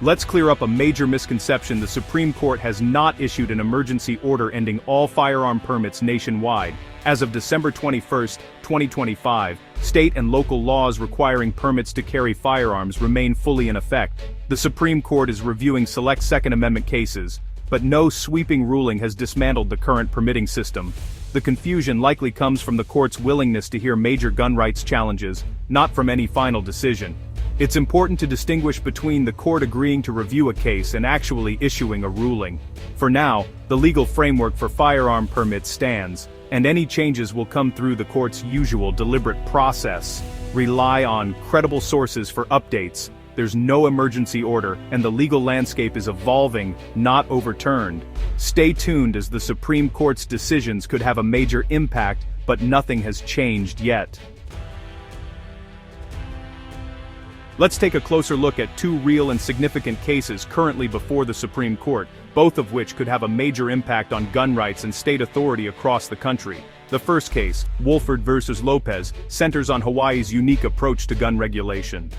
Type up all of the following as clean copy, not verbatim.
Let's clear up a major misconception. The Supreme Court has not issued an emergency order ending all firearm permits nationwide. As of December 21, 2025, state and local laws requiring permits to carry firearms remain fully in effect. The Supreme Court is reviewing select Second Amendment cases, but no sweeping ruling has dismantled the current permitting system. The confusion likely comes from the court's willingness to hear major gun rights challenges, not from any final decision. It's important to distinguish between the court agreeing to review a case and actually issuing a ruling. For now, the legal framework for firearm permits stands, and any changes will come through the court's usual deliberate process. Rely on credible sources for updates. There's no emergency order, and the legal landscape is evolving, not overturned. Stay tuned, as the Supreme Court's decisions could have a major impact, but nothing has changed yet. Let's take a closer look at two real and significant cases currently before the Supreme Court, both of which could have a major impact on gun rights and state authority across the country. The first case, Woolford versus Lopez, centers on Hawaii's unique approach to gun regulation.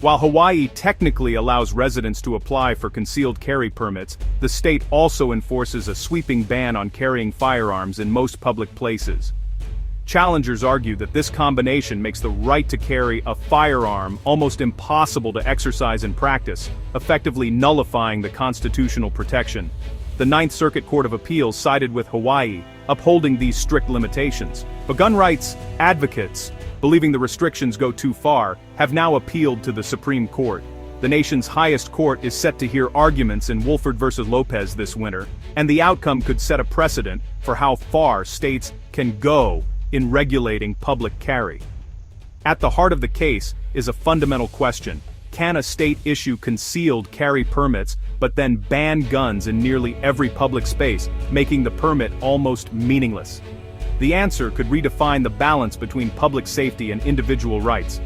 While Hawaii technically allows residents to apply for concealed carry permits, the state also enforces a sweeping ban on carrying firearms in most public places. Challengers argue that this combination makes the right to carry a firearm almost impossible to exercise in practice, effectively nullifying the constitutional protection. The Ninth Circuit Court of Appeals sided with Hawaii, upholding these strict limitations. But gun rights advocates, believing the restrictions go too far, have now appealed to the Supreme Court. The nation's highest court is set to hear arguments in Woolford versus Lopez this winter, and the outcome could set a precedent for how far states can go in regulating public carry. At the heart of the case is a fundamental question: can a state issue concealed carry permits but then ban guns in nearly every public space, making the permit almost meaningless? The answer could redefine the balance between public safety and individual rights.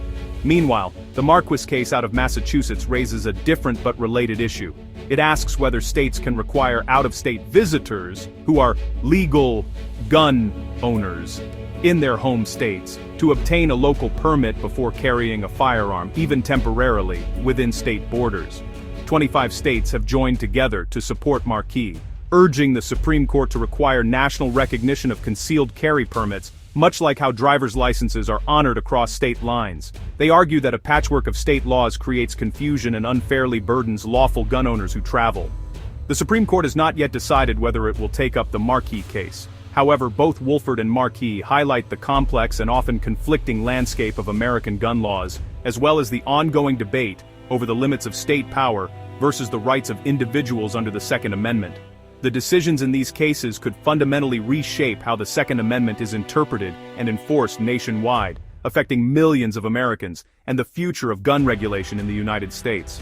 Meanwhile, the Marquis case out of Massachusetts raises a different but related issue. It asks whether states can require out-of-state visitors, who are legal gun owners in their home states, to obtain a local permit before carrying a firearm, even temporarily, within state borders. 25 states have joined together to support Marquis, urging the Supreme Court to require national recognition of concealed carry permits, much like how driver's licenses are honored across state lines. They argue that a patchwork of state laws creates confusion and unfairly burdens lawful gun owners who travel. The Supreme Court has not yet decided whether it will take up the Marquis case. However, both Woolford and Marquis highlight the complex and often conflicting landscape of American gun laws, as well as the ongoing debate over the limits of state power versus the rights of individuals under the Second Amendment. The decisions in these cases could fundamentally reshape how the Second Amendment is interpreted and enforced nationwide, affecting millions of Americans and the future of gun regulation in the United States.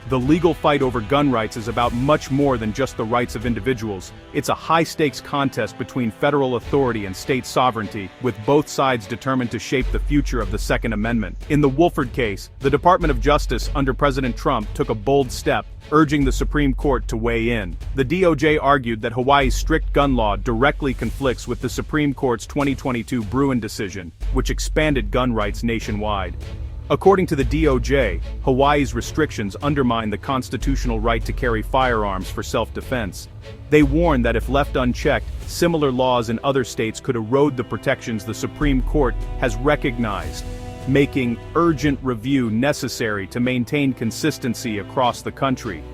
The legal fight over gun rights is about much more than just the rights of individuals. It's a high-stakes contest between federal authority and state sovereignty, with both sides determined to shape the future of the Second Amendment. In the Woolford case, the Department of Justice under President Trump took a bold step, urging the Supreme Court to weigh in. The DOJ argued that Hawaii's strict gun law directly conflicts with the Supreme Court's 2022 Bruin decision, which expanded gun rights nationwide. According to the DOJ, Hawaii's restrictions undermine the constitutional right to carry firearms for self-defense. They warn that if left unchecked, similar laws in other states could erode the protections the Supreme Court has recognized, making urgent review necessary to maintain consistency across the country.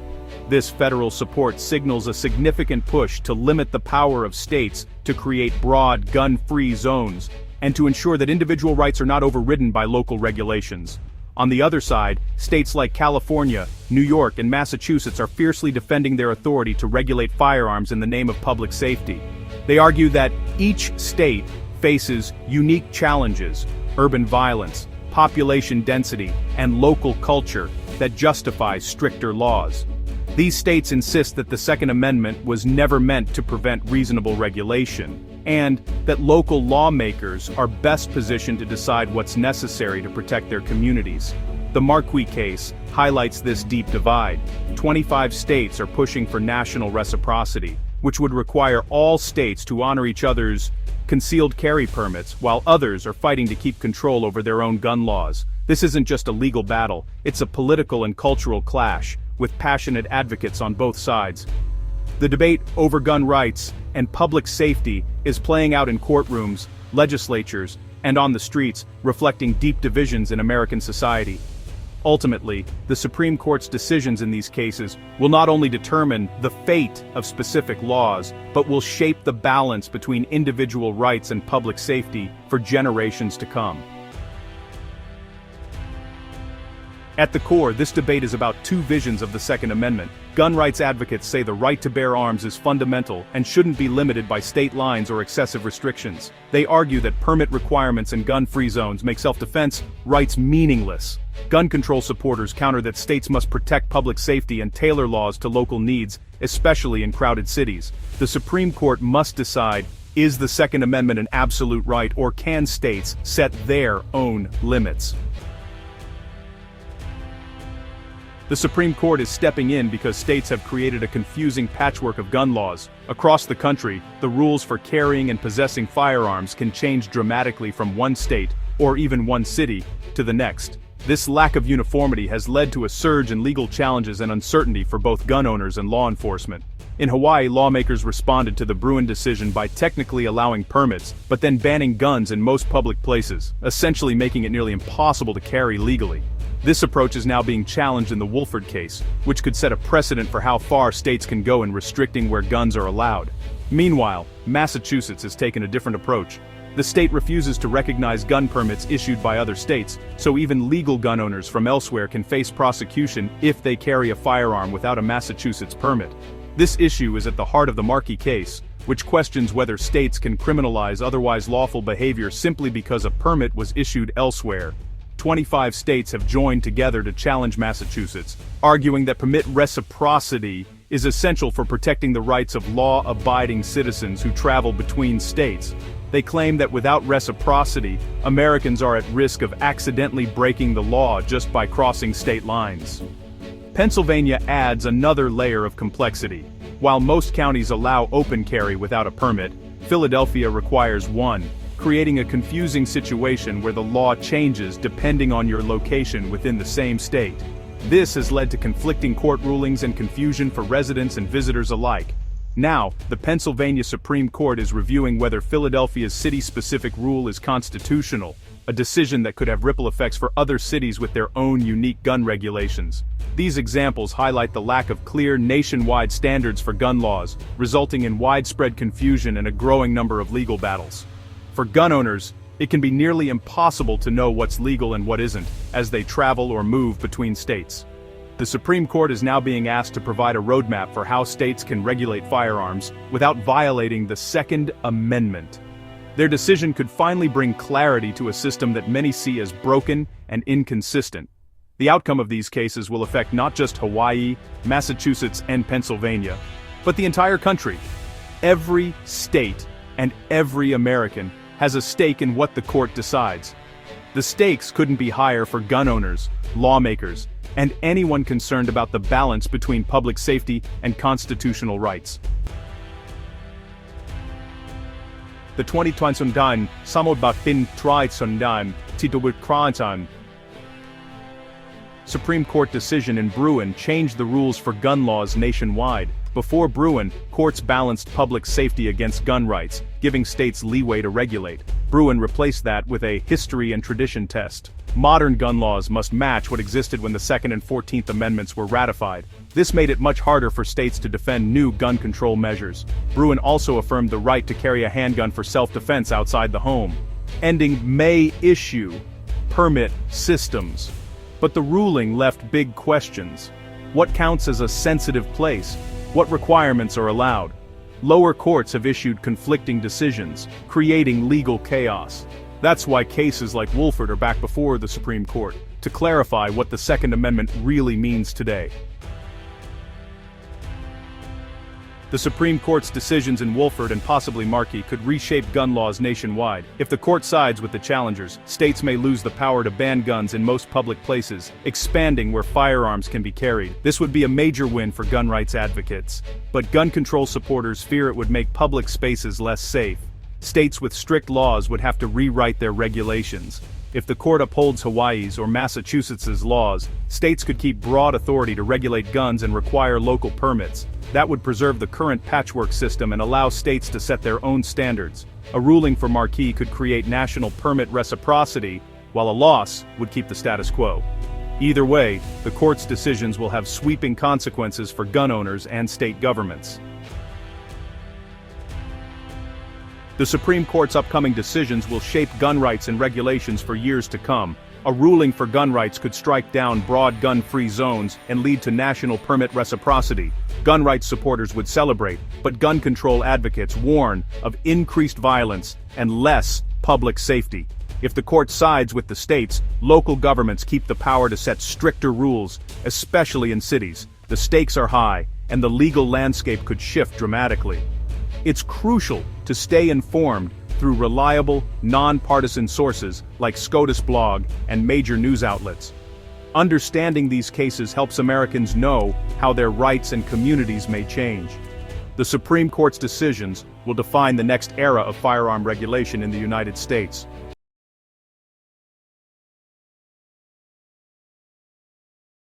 This federal support signals a significant push to limit the power of states to create broad gun-free zones, and to ensure that individual rights are not overridden by local regulations. On the other side, states like California, New York, and Massachusetts are fiercely defending their authority to regulate firearms in the name of public safety. They argue that each state faces unique challenges: urban violence, population density, and local culture that justify stricter laws. These states insist that the Second Amendment was never meant to prevent reasonable regulation, and that local lawmakers are best positioned to decide what's necessary to protect their communities. The Marquis case highlights this deep divide. 25 states are pushing for national reciprocity, which would require all states to honor each other's concealed carry permits, while others are fighting to keep control over their own gun laws. This isn't just a legal battle, it's a political and cultural clash, with passionate advocates on both sides. The debate over gun rights and public safety is playing out in courtrooms, legislatures, and on the streets, reflecting deep divisions in American society. Ultimately, the Supreme Court's decisions in these cases will not only determine the fate of specific laws, but will shape the balance between individual rights and public safety for generations to come. At the core, this debate is about two visions of the Second Amendment. Gun rights advocates say the right to bear arms is fundamental and shouldn't be limited by state lines or excessive restrictions. They argue that permit requirements and gun-free zones make self-defense rights meaningless. Gun control supporters counter that states must protect public safety and tailor laws to local needs, especially in crowded cities. The Supreme Court must decide, is the Second Amendment an absolute right, or can states set their own limits? The Supreme Court is stepping in because states have created a confusing patchwork of gun laws. Across the country, the rules for carrying and possessing firearms can change dramatically from one state, or even one city, to the next. This lack of uniformity has led to a surge in legal challenges and uncertainty for both gun owners and law enforcement. In Hawaii, lawmakers responded to the Bruin decision by technically allowing permits, but then banning guns in most public places, essentially making it nearly impossible to carry legally. This approach is now being challenged in the Woolford case, which could set a precedent for how far states can go in restricting where guns are allowed. Meanwhile, Massachusetts has taken a different approach. The state refuses to recognize gun permits issued by other states, so even legal gun owners from elsewhere can face prosecution if they carry a firearm without a Massachusetts permit. This issue is at the heart of the Markey case, which questions whether states can criminalize otherwise lawful behavior simply because a permit was issued elsewhere. 25 states have joined together to challenge Massachusetts, arguing that permit reciprocity is essential for protecting the rights of law-abiding citizens who travel between states. They claim that without reciprocity, Americans are at risk of accidentally breaking the law just by crossing state lines. Pennsylvania adds another layer of complexity. While most counties allow open carry without a permit, Philadelphia requires one, creating a confusing situation where the law changes depending on your location within the same state. This has led to conflicting court rulings and confusion for residents and visitors alike. Now, the Pennsylvania Supreme Court is reviewing whether Philadelphia's city-specific rule is constitutional, a decision that could have ripple effects for other cities with their own unique gun regulations. These examples highlight the lack of clear nationwide standards for gun laws, resulting in widespread confusion and a growing number of legal battles. For gun owners, it can be nearly impossible to know what's legal and what isn't, as they travel or move between states. The Supreme Court is now being asked to provide a roadmap for how states can regulate firearms without violating the Second Amendment. Their decision could finally bring clarity to a system that many see as broken and inconsistent. The outcome of these cases will affect not just Hawaii, Massachusetts, and Pennsylvania, but the entire country. Every state and every American has a stake in what the court decides. The stakes couldn't be higher for gun owners, lawmakers, and anyone concerned about the balance between public safety and constitutional rights. The 2021 Samotbapin Trisundan Titubukransan Supreme Court decision in Bruin changed the rules for gun laws nationwide. Before Bruin, courts balanced public safety against gun rights, giving states leeway to regulate. Bruin replaced that with a history and tradition test. Modern gun laws must match what existed when the Second and 14th Amendments were ratified. This made it much harder for states to defend new gun control measures. Bruin also affirmed the right to carry a handgun for self-defense outside the home, ending may-issue permit systems. But the ruling left big questions. What counts as a sensitive place? What requirements are allowed? Lower courts have issued conflicting decisions, creating legal chaos. That's why cases like Woolford are back before the Supreme Court, to clarify what the Second Amendment really means today. The Supreme Court's decisions in Woolford and possibly Markey could reshape gun laws nationwide. If the court sides with the challengers, states may lose the power to ban guns in most public places, expanding where firearms can be carried. This would be a major win for gun rights advocates. But gun control supporters fear it would make public spaces less safe. States with strict laws would have to rewrite their regulations. If the court upholds Hawaii's or Massachusetts's laws, states could keep broad authority to regulate guns and require local permits. That would preserve the current patchwork system and allow states to set their own standards. A ruling for Markey could create national permit reciprocity, while a loss would keep the status quo. Either way, the court's decisions will have sweeping consequences for gun owners and state governments. The Supreme Court's upcoming decisions will shape gun rights and regulations for years to come. A ruling for gun rights could strike down broad gun-free zones and lead to national permit reciprocity. Gun rights supporters would celebrate, but gun control advocates warn of increased violence and less public safety. If the court sides with the states, local governments keep the power to set stricter rules, especially in cities. The stakes are high, and the legal landscape could shift dramatically. It's crucial to stay informed through reliable, non-partisan sources like SCOTUS blog and major news outlets. Understanding these cases helps Americans know how their rights and communities may change. The Supreme Court's decisions will define the next era of firearm regulation in the United States.